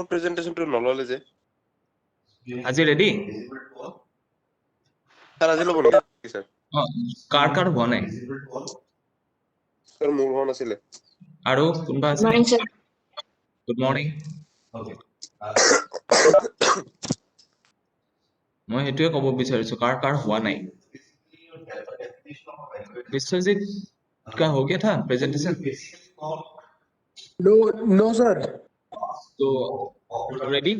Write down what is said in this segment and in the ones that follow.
মোৰ প্ৰেজেন্টেশনটো নললে যে আজি ৰেডি স্যার আজি ল'ব নেকি স্যার কাৰ হোৱা নাই স্যার মোৰ হোৱা নাছিলে আৰু কোনবা আছে Morning, sir. গুড মৰ্নিং মই হেতুৱে ক'ব বিচাৰিছো কাৰ হোৱা নাই বিশ্বজিৎ का हो गया था प्रेजेंटेशन No, sir. तो रेडी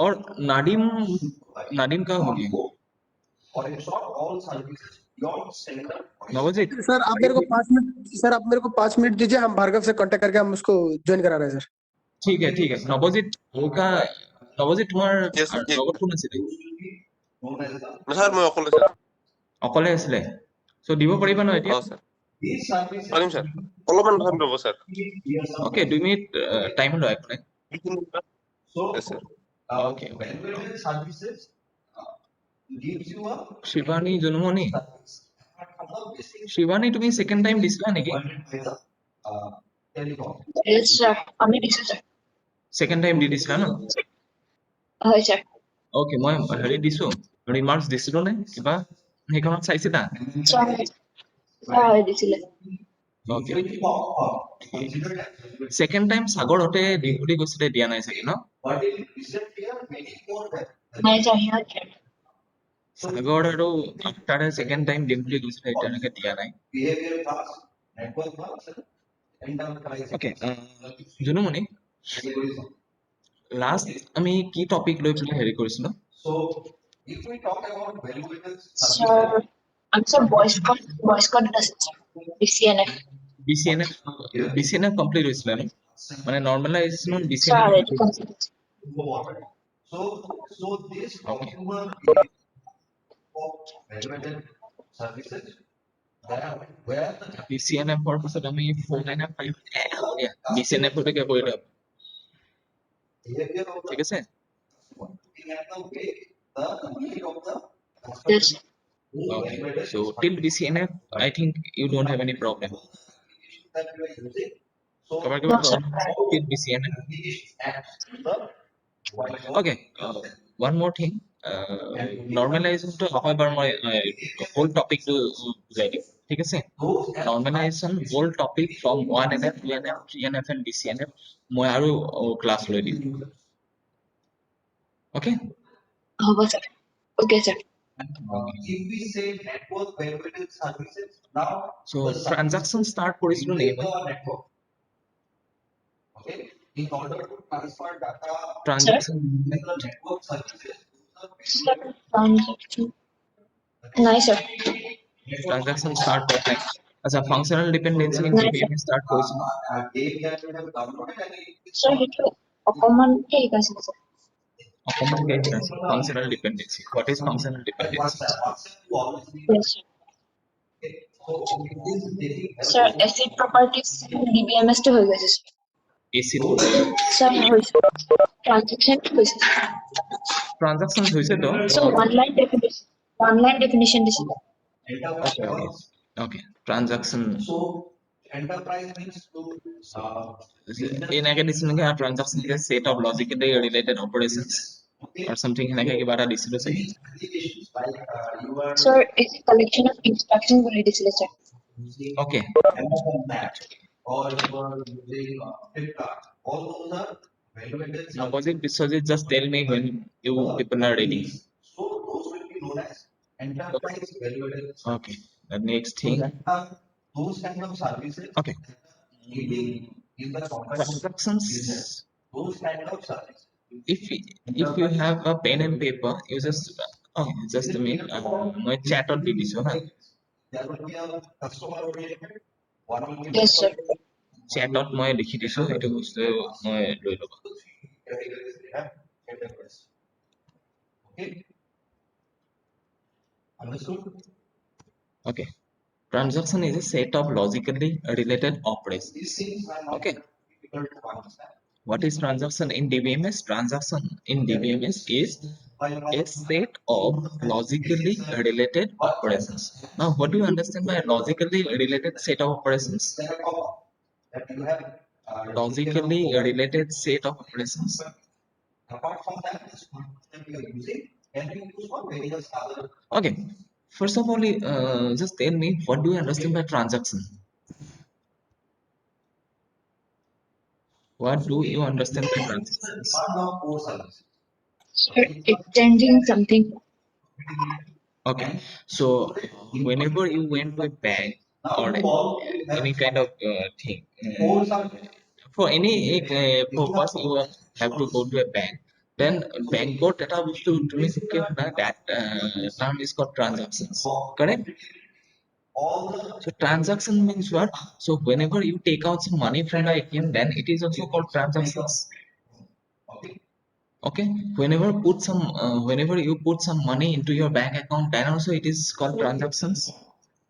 और नादिम का हो गया नवजीत सर आप मेरे को 5 मिनट दीजिए, हम भार्गव से कांटेक्ट करके हम उसको ज्वाइन करा रहे हैं सर। ठीक है नवजीत তোমাৰ Yes, sir. লগত কোন আছিলে স্যার মই অকলে স্যার অকলে আছিলে সো দিব পাৰিবা ন এতিয়া স্যার পাৰিম স্যার অলপমান টাইম ল'ব স্যার ওকে 2 মিনিট টাইম লয় একনে Yes, sir. ওকে শিৱানী জনমনি শিৱানী তুমি সেকেন্ড টাইম দিছিলা নেকি Yes, sir. আমি দিছো, sir. সেকেন্ড টাইম দি দিছিলা ন হয়, sir. ওকে মই হেৰি দিছো ৰিমাৰ্কস দিছিলো নে কিবা সেইখনত চাইছিলা Sir, হয় দিছিলে। ওকে সেকেন্ড টাইম সাগৰতে দিম বুলি কৈছিলে দিয়া নাই চাগে ন নাই, sir, সিহঁত সাগৰ আৰু আফটাৰ সেকেন্ড টাইম দিম বুলি কৈছিলে এতিয়ালৈকে দিয়া নাই ওকে জুনুমণি লাষ্ট আমি কি টপিক লৈ পেলাই হেৰি কৰিছিলো Sir, আমি sir voice code আছে, sir. BCNF. BCNF কমপ্লিট হৈছিলে ন মানে নৰ্মেলাইজেচন Sir, BCNF এইটো complete. BCNF ৰ পিছত আমি 495 BCNF লৈকে কৰিলো ঠিক আছে Yes, sir. Okay. So till BCNF, I think you don't have any problem. No, sir. Till BCNF. Okay. One more thing. Normalization to however my whole topic to ঠিক আছে normalization whole topic from 1NF 2NF 3NF and BCNF মই আৰু class লৈ দিম okay হ'ব, sir. Okay, sir. If we say network verified services, now so transaction start কৰিছিলো নে মই network. Okay, in order to transfer data, transaction the network services. Sir, transaction. নাই, sir. transaction start কৰা নাই আচ্ছা functional dependency in DBM start কৰিছিলো They have downloaded any Sir, সেইটো অকমান শিকাইছিলে, sir. অকমান গেইন আছে functional dependency what is functional dependency Yes, sir. Sir, acid properties DBMS টো হৈ গৈছে, sir. AC Sir, হৈছে transaction হৈছে, sir. transactions হৈছে তো So one line definition দিছিলে. okay transaction so enterprise means to এনেকে দিছিল নেকি transaction is a set of logically related operations or something এনেকে কিবা এটা দিছিল চাগে applications like you are Sir, it's a collection of instructions বুলি দিছিলে, sir. okay Amazon Mac or you are using Flipkart, all those are validated opposite Biswajit just tell me when you people are ready so those will be known as enterprise validated okay the next thing those kind of services okay in the company transactions those kind of services if you have a pen and paper you just a minute মই chat দি দিছো হা there will be a customer oriented one will be Yes, sir. chat মই লিখি দিছো এইটো বস্তু মই লৈ ল'ব categories they have enterprise okay understood okay transaction is a set of logically related operations these things are not okay difficult to understand what is transaction in DBMS transaction in DBMS is a set of logically related operations. Now, what do you understand by logically related set of operations? That you have Logically related set of operations. apart from that, this function you are using can be used for various other. Okay. First of all, just tell me what do you understand by transaction? What do you understand by transactions? One of core services. Sir, exchanging something. Okay, so whenever you went to a bank or any kind of thing, for any purpose you have to go to a bank, then bank board data তুমি that term is called transactions, correct? All the So transaction means what? So whenever you take out some money from the ATM, then it is also called transactions. Okay, whenever you put some money into your bank account, then also it is called transactions.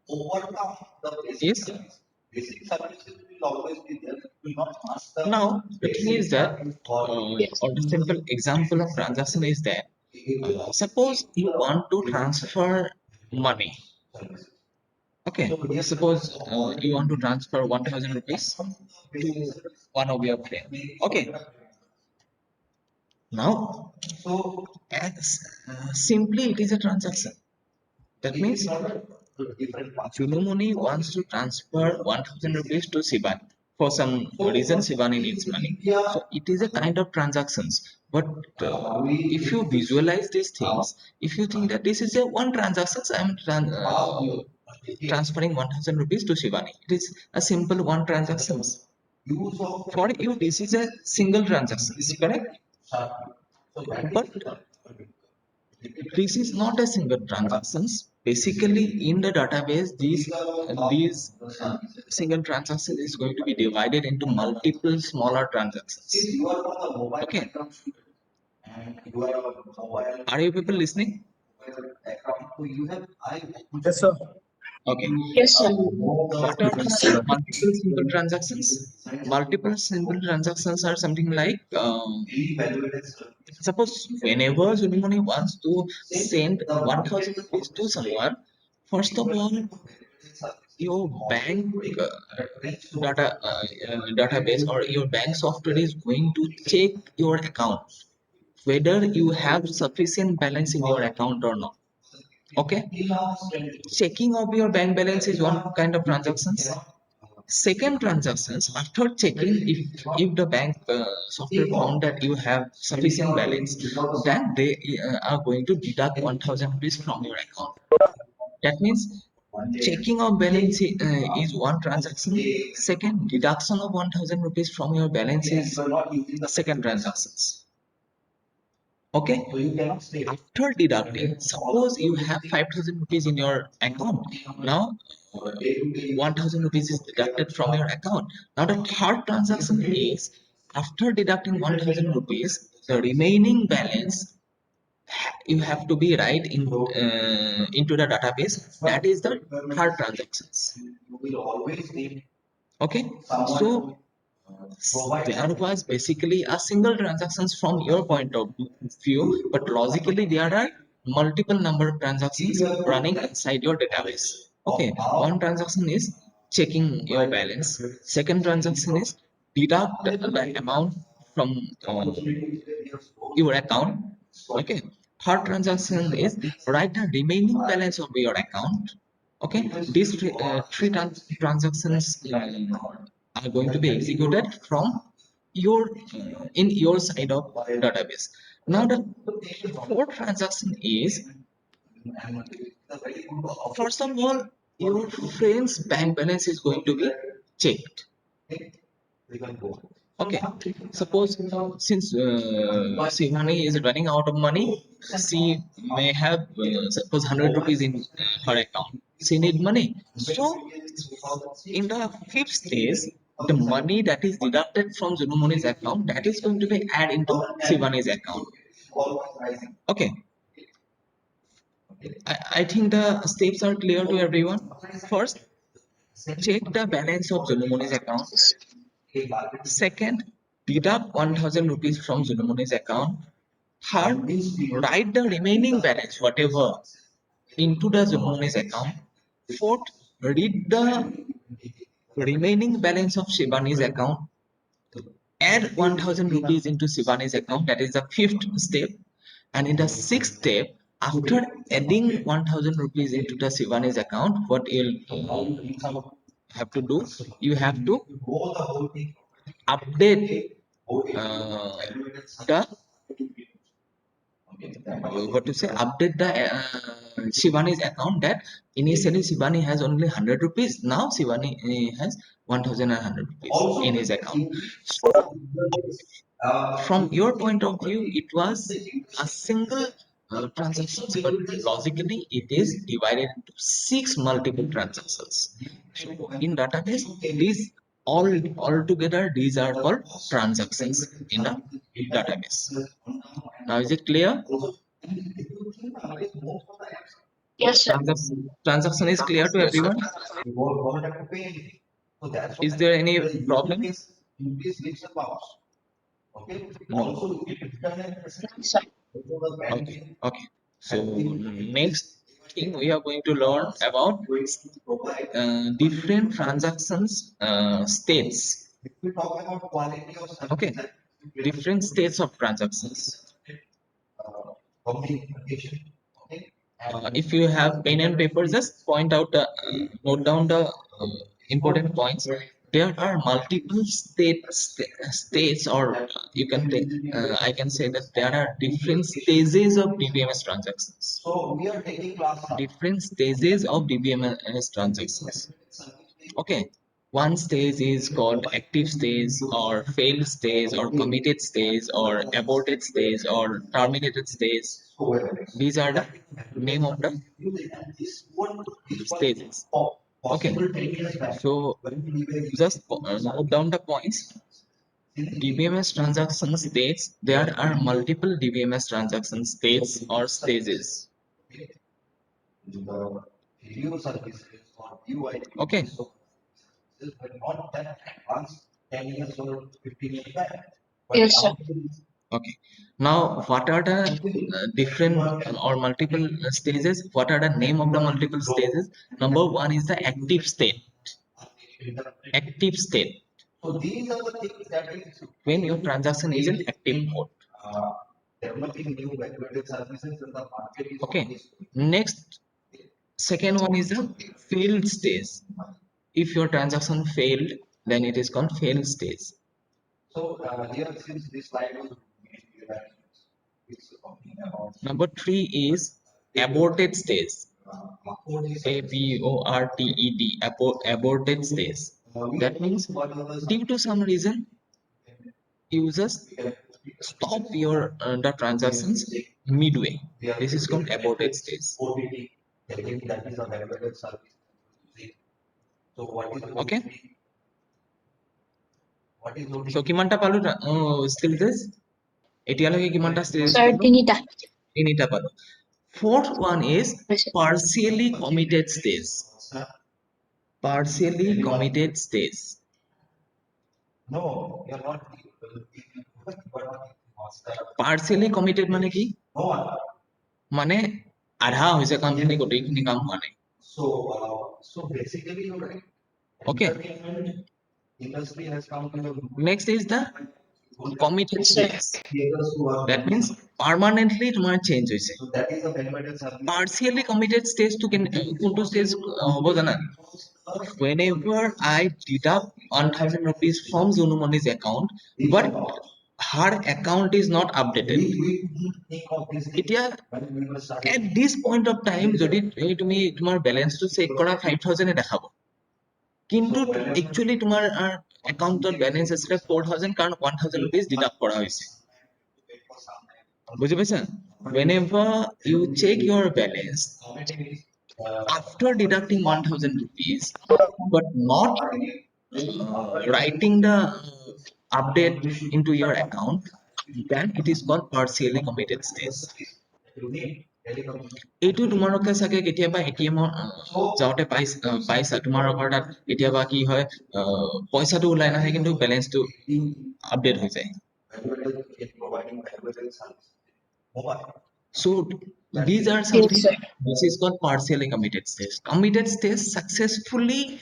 overcome the Yes. basic services will always be there. It will not master. Now the thing is that, Yes. or the simple example of transaction is that, suppose you want to transfer money. Okay, suppose you want to transfer 1,000 rupees to one of your friends. Okay, now So as simply it is a transaction. That means different parts. Nitumani wants to transfer 1,000 rupees to Sivan. For some reason, Sivani needs money. So it is a kind of transactions. But if you visualize these things, if you think that this is a one transaction, I am transferring 1,000 rupees to Shivani. It is a simple one transaction. Use of For you, this is a single transaction, correct? so that But this is not a single transactions. Basically, in the database, these single transaction is going to be divided into multiple smaller transactions. you are on the mobile Okay. account and you are on mobile Are you people listening? account, so you have Yes, sir. Okay. Yes, sir. What are the multiple simple transactions? Multiple simple transactions are something like, evaluated service. suppose whenever Nitumani wants to send 1,000 rupees to someone, first of all, your bank database or your bank software is going to check your account whether you have sufficient balance in your account or not. Okay, checking of your bank balance is one kind of transactions. Second transactions, after checking if the bank software found that you have sufficient balance, then they are going to deduct 1,000 rupees from your account. That means checking of balance is one transaction. Second, deduction of 1,000 rupees from your balance is the second transactions. Okay, after deducting, suppose you have 5,000 rupees in your account. Now 1,000 rupees is deducted from your account. Now the third transaction is, after deducting 1,000 rupees, the remaining balance you have to be right in into the database. That is the third transactions. You will always need Okay, so there was basically a single transactions from your point of view, but logically there are multiple number of transactions running inside your database. Okay, one transaction is checking your balance. Second transaction is deduct the amount from your account. Okay, third transaction is write the remaining balance of your account. Okay, these three transactions are going to be executed from your in your side of database. Now the fourth transaction is, first of all, your friend's bank balance is going to be checked. Okay, suppose since Sivani is running out of money, she may have suppose 100 rupees in her account. She need money. So in the fifth stage, the money that is deducted from Nitumani's account, that is going to be added into Sivani's account. Okay, I think the steps are clear to everyone. First, check the balance of Nitumani's account. Second, deduct 1,000 rupees from Nitumani's account. Third, write the remaining balance, whatever, into the Jumoni's account. Fourth, read the remaining balance of Shivani's account. Add 1000 rupees into Shivani's account. That is the fifth step. And in the sixth step, after adding 1000 rupees into the Shivani's account, what you'll have to do, you have to update the what to say, update the Shivani's account, that initially Shivani has only 100 rupees. Now Shivani has 1100 rupees in his account. So from your point of view, it was a single transaction, but logically it is divided into 6 multiple transactions. So in database, these all together, these are called transactions in the database. Now is it clear? Yes, sir. Transaction is clear to Yes, sir. everyone? You won't have to pay anything. So that's Is there any problem? Increase leaps and bounds. Okay. No. Also, if it's done at the No, sir. Okay. So next thing we are going to learn about different transactions states. if we talk about quality of service, Okay. Different states of transactions. communication. Okay. If you have pen and paper, just point out the note down the important points. There are multiple states, or you can take, I can say that there are different stages of DBMS transactions. So we are taking class. Different stages of DBMS transactions. Okay. One stage is called active stage, or failed stage, or committed stage, or aborted stage, or terminated stage. These are the name of the stages. Okay. So just note down the points. DBMS transaction states, there are multiple DBMS transaction states or stages. Video services or UI. Okay. This were not that advanced 10 years or 15 years back. Yes, sir. Okay. Now, what are the different or multiple stages? What are the name of the multiple stages? Number one is the active state. Active state. So these are the things that is When your transaction is in active mode. developing new value-added services in the market is Okay. always Next, second one is the failed stage. If your transaction failed, then it is called failed stage. so here since this slide was it's talking about Number three is aborted stage. ABORTED, aborted stage. That means due to some reason, you just stop your the transactions midway. This is called aborted stage. OTT, again that is a value-added service. So what is Okay. what is OTT? So কিমানটা পালো stages? এতিয়ালৈকে কিমানটা stages Sir, পালো? tinita. তিনিটা পালো. Fourth one is Yes, sir. partially committed stage. Partially committed stage. No, you are not. Partially committed মানে কি? No one. মানে আধা হৈছে কামখিনি, গোটেইখিনি কাম হোৱা নাই. So basically you're right. Okay. Entertainment industry has come to a Next is the committed Yes, sir. stage. That means permanently তোমাৰ change হৈছে. So that is a value-added service. Partially committed stage to কোনটো stage হ'ব জানা? Whenever I deduct 1000 rupees from Junumani's account, but her account is not updated. We think of this এতিয়া when we were starting. at this point of time, যদি তুমি তোমাৰ বেলেন্সটো check কৰা 5000 দেখাব, কিন্তু একচুয়ালি তোমাৰ একাউন্টত বেলেন্স আছিলে 4000, কাৰণ 1000 rupees ডিডাক্ট কৰা হৈছে. বুজি পাইছা? Whenever you check your balance after deducting 1000 rupees but not writing the update into your account, then it is called partially committed stage. এইটো তোমালোকে চাগে কেতিয়াবা এটিএমৰ যাওঁতে পাইছা, তোমালোকৰ তাত কেতিয়াবা কি হয়, পইচাটো ওলাই নাহে কিন্তু বেলেন্সটো আপডেট হৈ যায়. Providing value-added service. mobile. So these are Yes, something sir. which is called partially committed stage. Committed stage successfully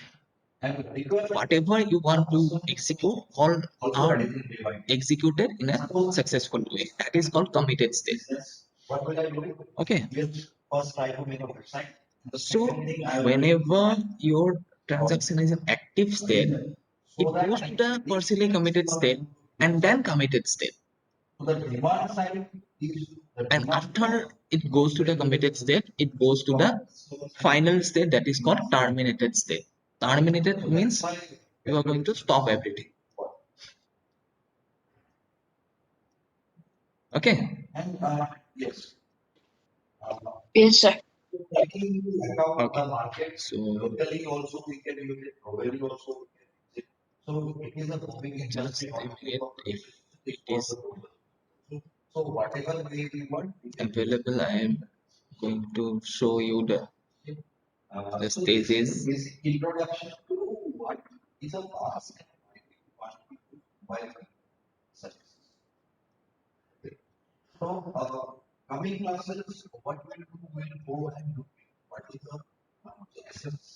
And requirement whatever you want to execute all also are ready device. executed in a successful way. That is called committed stage. Business. What will I do? Okay. Yes, first try to make a website. The So second thing I will whenever your transaction is in active state, it so that goes to the partially committed state and then committed state. so the demand side is the And demand after it goes to the committed state, it goes to the final state that is called terminated state. Terminated means you are going to stop everything. Okay. and yes. Yes, sir. Taking into account Okay. the market So locally also we can use it, globally also we can use it. So it is a booming just industry a minute, if it for is the global. So whatever way we want, we can available, I am going to show you the so this stages. is basic introduction to what is a pass and why we want to buy services. So coming classes, what we do will go and do what is the essence.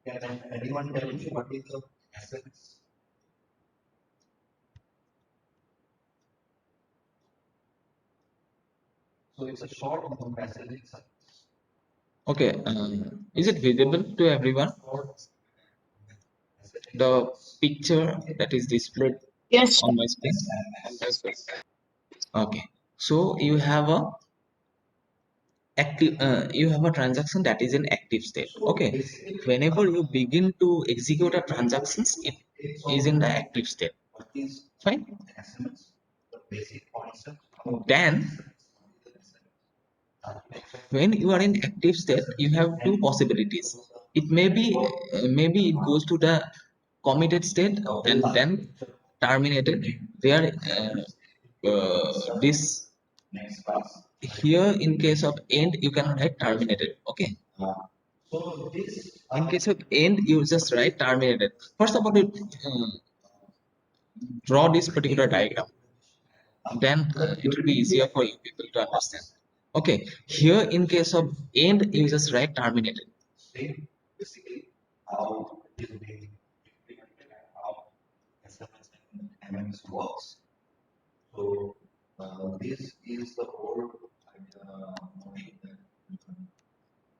Can anyone tell me what is the essence? So it's a short messaging service. Okay, is it visible to everyone? The picture that is displayed Yes, sir. on my screen. Yes, sir. Okay, so you have a transaction that is in active state. Okay, whenever you begin to execute a transactions, it is in the active state. What is Fine. essence? The basic concept. Then when you are in active state, you have two possibilities. It may be maybe it goes to the committed state and then terminated. There this Next class. here in case of end you can write terminated. Okay. So this In case of end you just write terminated. First of all, you draw this particular diagram. Then it will be easier for you people to understand. Okay, here in case of end you just write terminated. state basically how it is being implemented and how SMS and MMS works. So this is the whole model that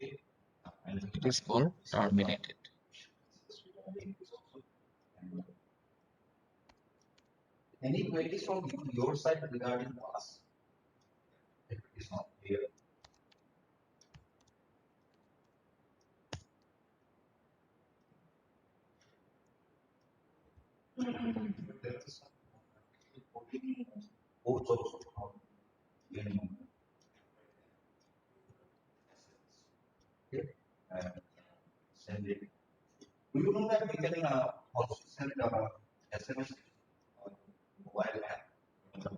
okay, and It is called terminated. any queries from your side regarding us? If it is not clear. There is some both also from okay, and send it. Do you know that we can also send SMS mobile app?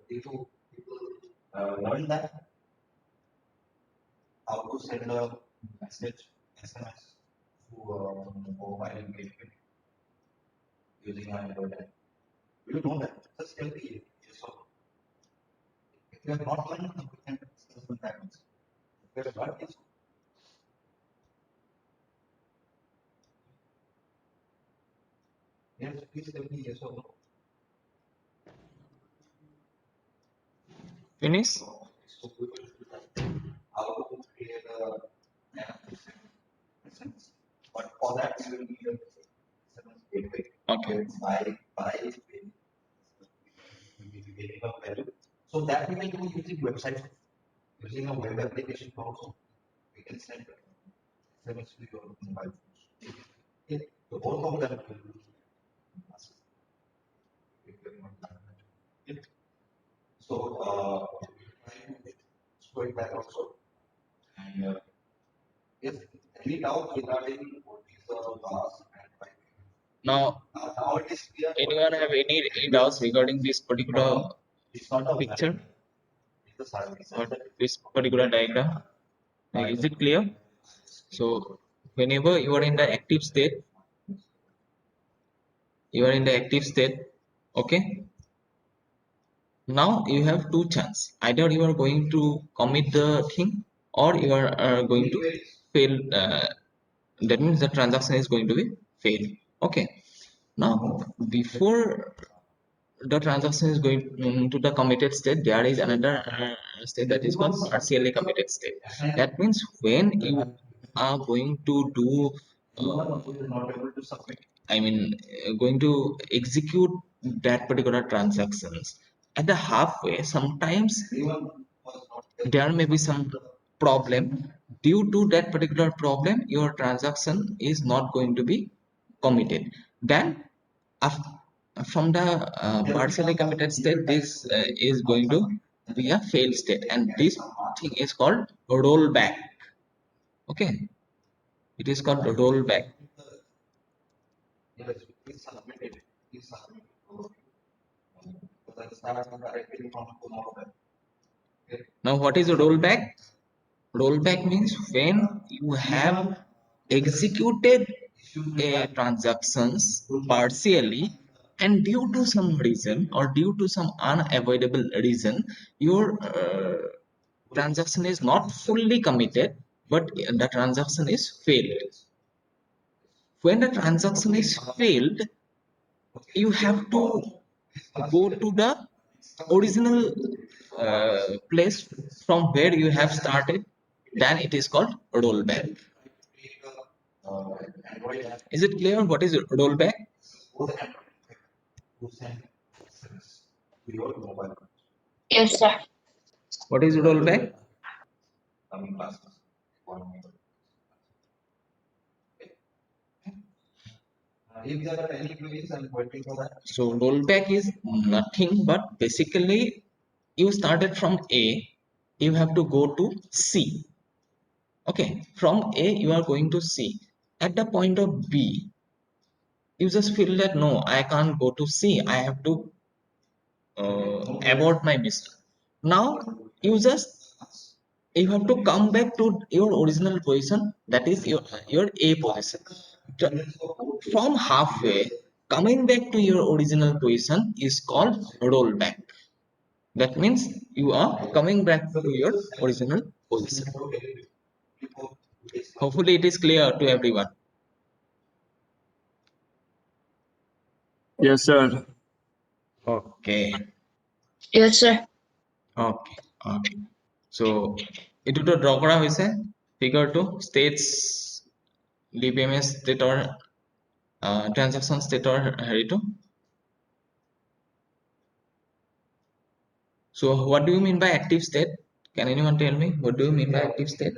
People learn that how to send a message SMS to mobile engagement using Android app. Do you know that? Just tell me yes or no. If you have not learned, then we can discuss sometimes. If you have learned this, yes, please tell me yes or no. Finish. So we will do that. How to create a SMS. But for that, you will need a SMS gateway. Okay. By getting a value. So that we can do using website, using a web application also. We can send SMS to your mobile phone. Okay. So both of them will do. Okay. So going back also. And yes, any doubt regarding what is the class and why? Now, Now it is clear. anyone have any doubts regarding this particular It's not a picture it's the service. or this particular diagram? Is it clear? So, whenever you are in the active state, you are in the active state. Okay. Now you have two chances. Either you are going to commit the thing or you are going to fail. That means the transaction is going to be fail. Okay. Now before the transaction is going to the committed state, there is another state that is called partially committed state. That means when you are going to do I mean going to execute that particular transactions at the halfway, sometimes there may be some problem. Due to that particular problem, your transaction is not going to be committed. Then from the partially committed state, this is going to be a failed state, and this thing is called rollback. Okay, it is called rollback. Now what is a rollback? Rollback means when you have executed a transactions partially, and due to some reason or due to some unavoidable reason, your transaction is not fully committed, but the transaction is failed. When the transaction is failed, you have to go to the original place from where you have started. Then it is called rollback. Is it clear what is rollback? Yes, sir. What is rollback? So rollback is nothing but basically you started from A, you have to go to C. Okay, from A you are going to C. At the point of B, you just feel that no, I can't go to C. I have to abort my mission. Now you have to come back to your original position. That is your A position. From halfway, coming back to your original position is called rollback. That means you are coming back to your original position. Hopefully it is clear to everyone. Yes, sir. Okay. Yes, sir. Okay. Okay. So এইটোতো draw কৰা হৈছে ফিগাৰটো states DBMS ষ্টেটৰ transaction ষ্টেটৰ হেৰিটো. So what do you mean by active state? Can anyone tell me what do you mean by active state?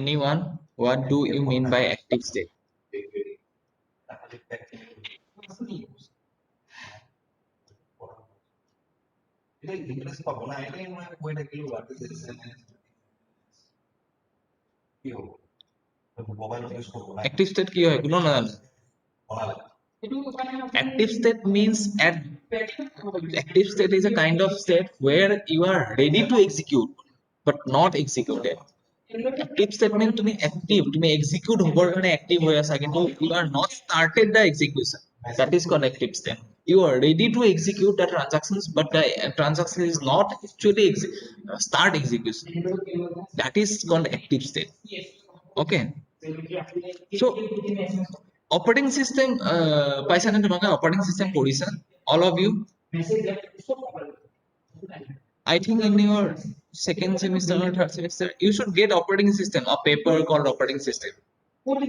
Anyone, what do you mean by active state? Active state কি হয় কোনো নাজানে? Active state means active state is a kind of state where you are ready to execute but not executed. Active state means তুমি active, তুমি execute হবৰ কাৰণে active হৈ আছা কিন্তু you are not started the execution. That is called active state. You are ready to execute the transactions but the transaction is not actually start execution. That is called active state. Okay. So operating system paisa na tumaka operating system poricha all of you. I think in your second semester or third semester you should get operating system, a paper called operating system. One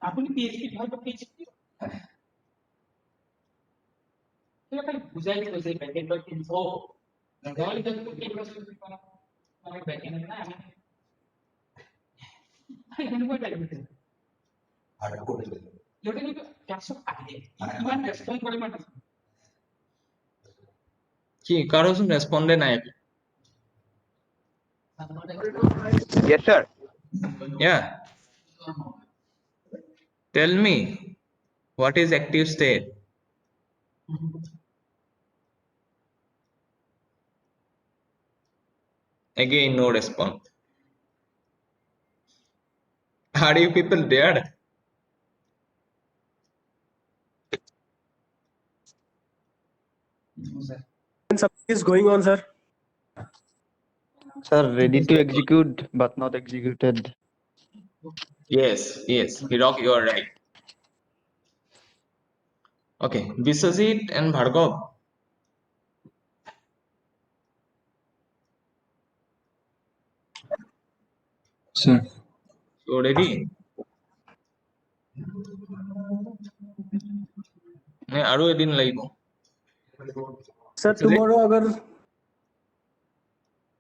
আপনি PhD হয়তো PhD এটা খালি বুঝাই দিতে যে backend dot info তাহলে যদি কি মানে ব্যাকএন্ড না আমি এখানে কই টাইপ Hard code itu. এটা কিন্তু 100 আগে ইমান রেসপন্ড করে মানে কি কারো কোনো রেসপন্ডে নাই Yes, sir. yeah tell me what is active state again no response are you people there And something is going on, sir. Sir, ready to execute but not executed. yes Hirok you are right okay Biswajit and Bhargav Sir. you ready नहीं आरो एदिन লাগিব Sir, tomorrow agar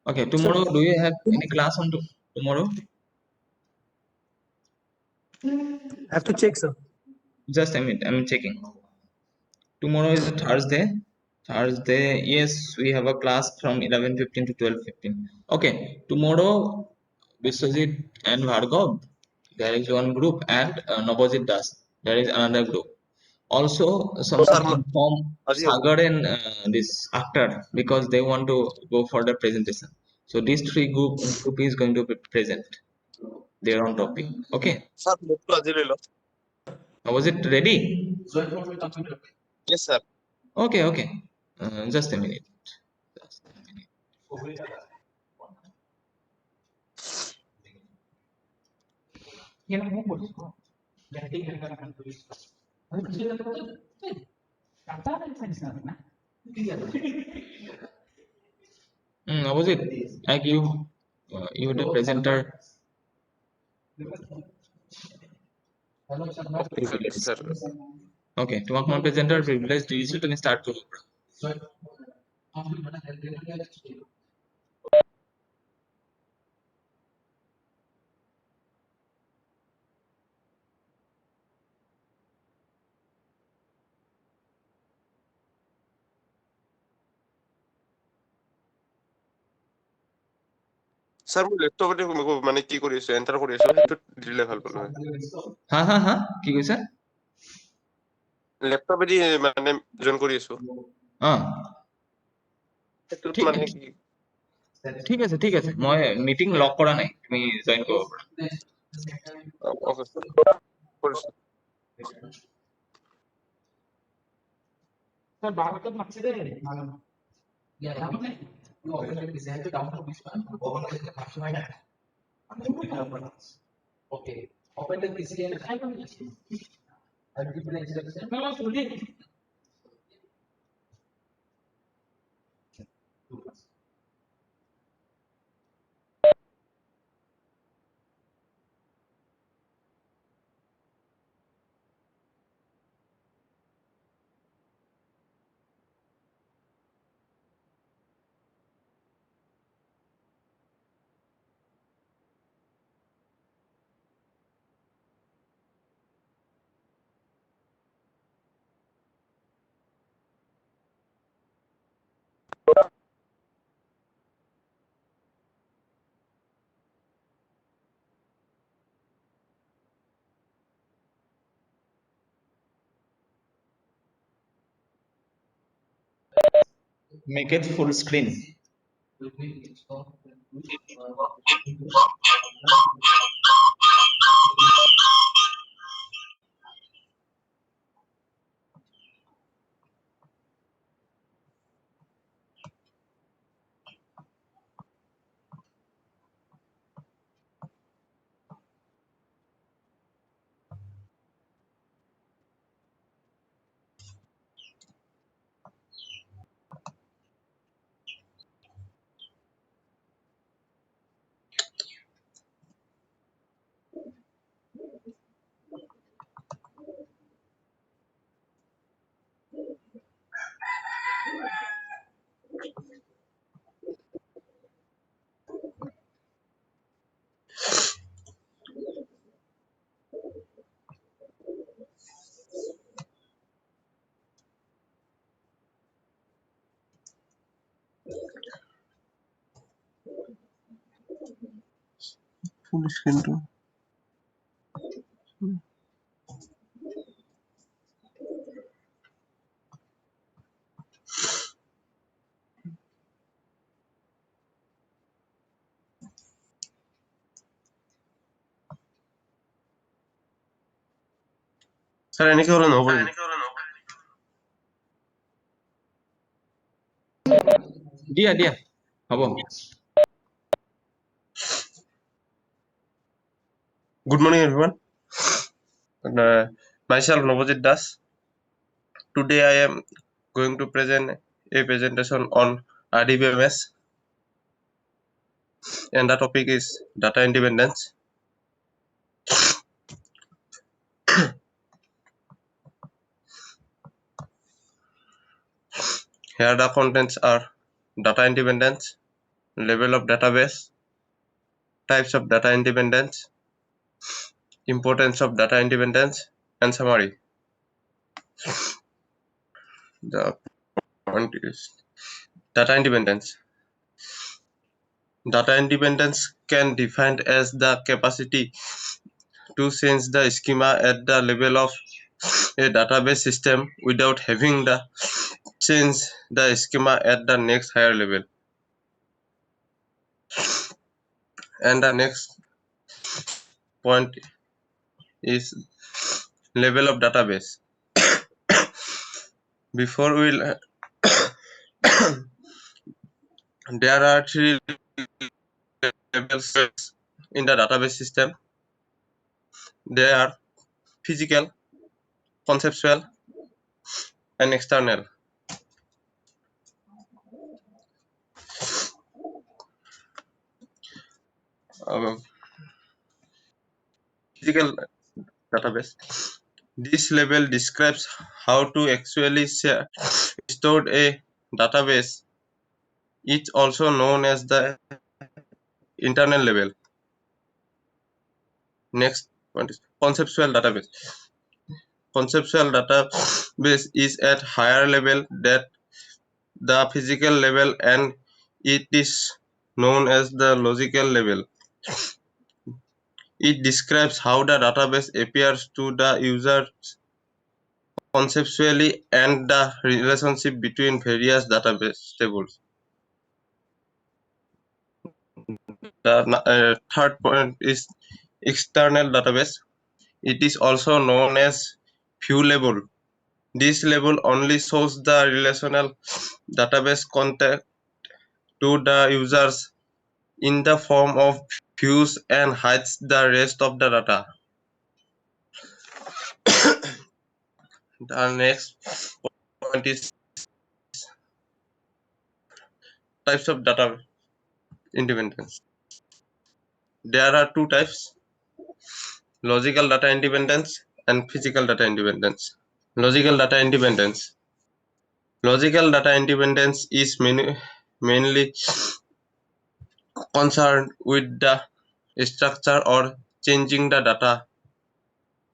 okay tomorrow do you have any class on tomorrow I have to check, sir. just a minute I'm checking tomorrow is a Thursday yes we have a class from 11:15 to 12:15 okay tomorrow Biswajit and Bhargav there is one group and Navajit Das there is another group also someone Sarmah. inform Azio. Sagar and this actor because they want to go for the presentation so these three group is going to be present their own topic okay Sir, mukto আজি লৈ ল. now was it ready Yes, sir. okay just a minute just a minute was it like you the presenter Privilege, sir. okay তোমাক মই presenter privilege দিছো তুমি start কৰিব পাৰা Sir, মই লেপটপতে মানে কি কৰি আছো এন্টাৰ কৰি আছো সেইটো দিলে ভাল পালো হয় হা কি কৈছা লেপটপেদি মানে জয়েন কৰি আছো অ সেইটোত ঠিক মানে কি ঠিক আছে মই মিটিং লক কৰা নাই তুমি জয়েন কৰিব পাৰা ওকে কৰিছো স্যার বারোটা মারছে রে Okay. Open the PC and I will give an introduction. No, fully. Make it full screen. full screen to sir এনেকে হলে নহ'ব নেকি? দিয়া হ'ব। Good morning, everyone. Myself Novojit Das. Today I am going to present a presentation on RDBMS, and the topic is data independence. Here the contents are data independence, level of database, types of data independence, importance of data independence, and summary. The point is data independence. Data independence can be defined as the capacity to change the schema at the level of a database system without having the change the schema at the next higher level. And the next point is level of database. Before we there are three levels in the database system. They are physical, conceptual, and external. Physical database. This level describes how to actually store a database. It's also known as the internal level. Next point is conceptual database. Conceptual database is at higher level than the physical level, and it is known as the logical level. It describes how the database appears to the user conceptually and the relationship between various database tables. The third point is external database. It is also known as view level. This level only shows the relational database content to the users in the form of views and hides the rest of the data. The next point is types of data independence. There are two types: logical data independence and physical data independence. Logical data independence. Logical data independence is mainly concerned with the structure or changing the data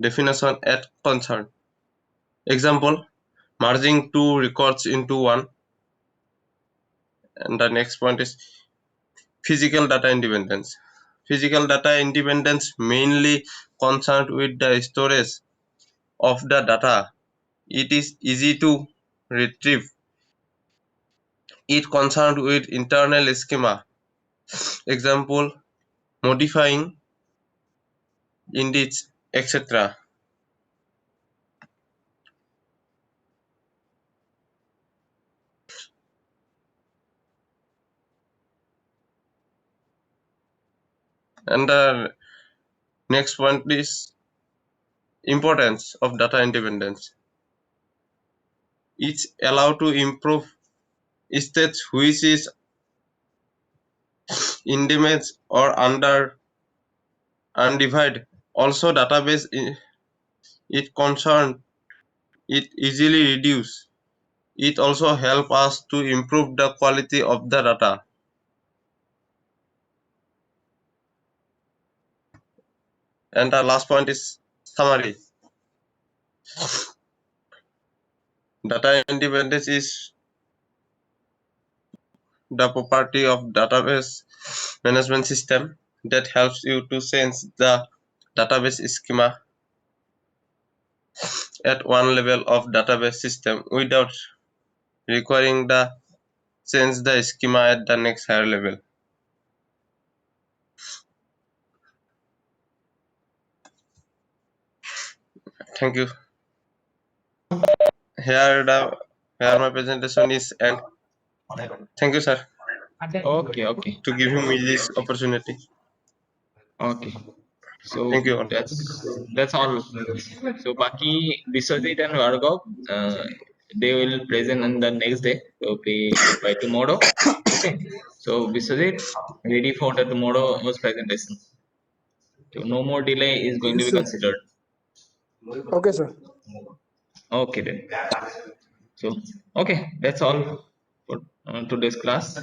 definition at concern. Example, merging two records into one. And the next point is physical data independence. Physical data independence mainly concerned with the storage of the data. It is easy to retrieve. It concerned with internal schema. Example, modifying index, etc. And the next point is importance of data independence. It's allowed to improve states which is indemnified or undivided. Also, database it concerned it easily reduce. It also help us to improve the quality of the data. And the last point is summary. Data independence is the property of database management system. that helps you to change the database schema at one level of database system without requiring the change the schema at the next higher level. Thank you. Here my presentation is and thank you sir Okay. to giving me this opportunity. Okay. So Thank you all. that's all. So Baki Biswajit and Vargav, they will present on the next day, probably by tomorrow. Okay. So Biswajit, ready for the tomorrow's presentation. So no more delay is going to Yes, be sir. considered. Okay, sir. Okay then. So okay, that's all for today's class.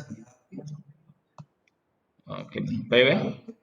Okay. Bye bye.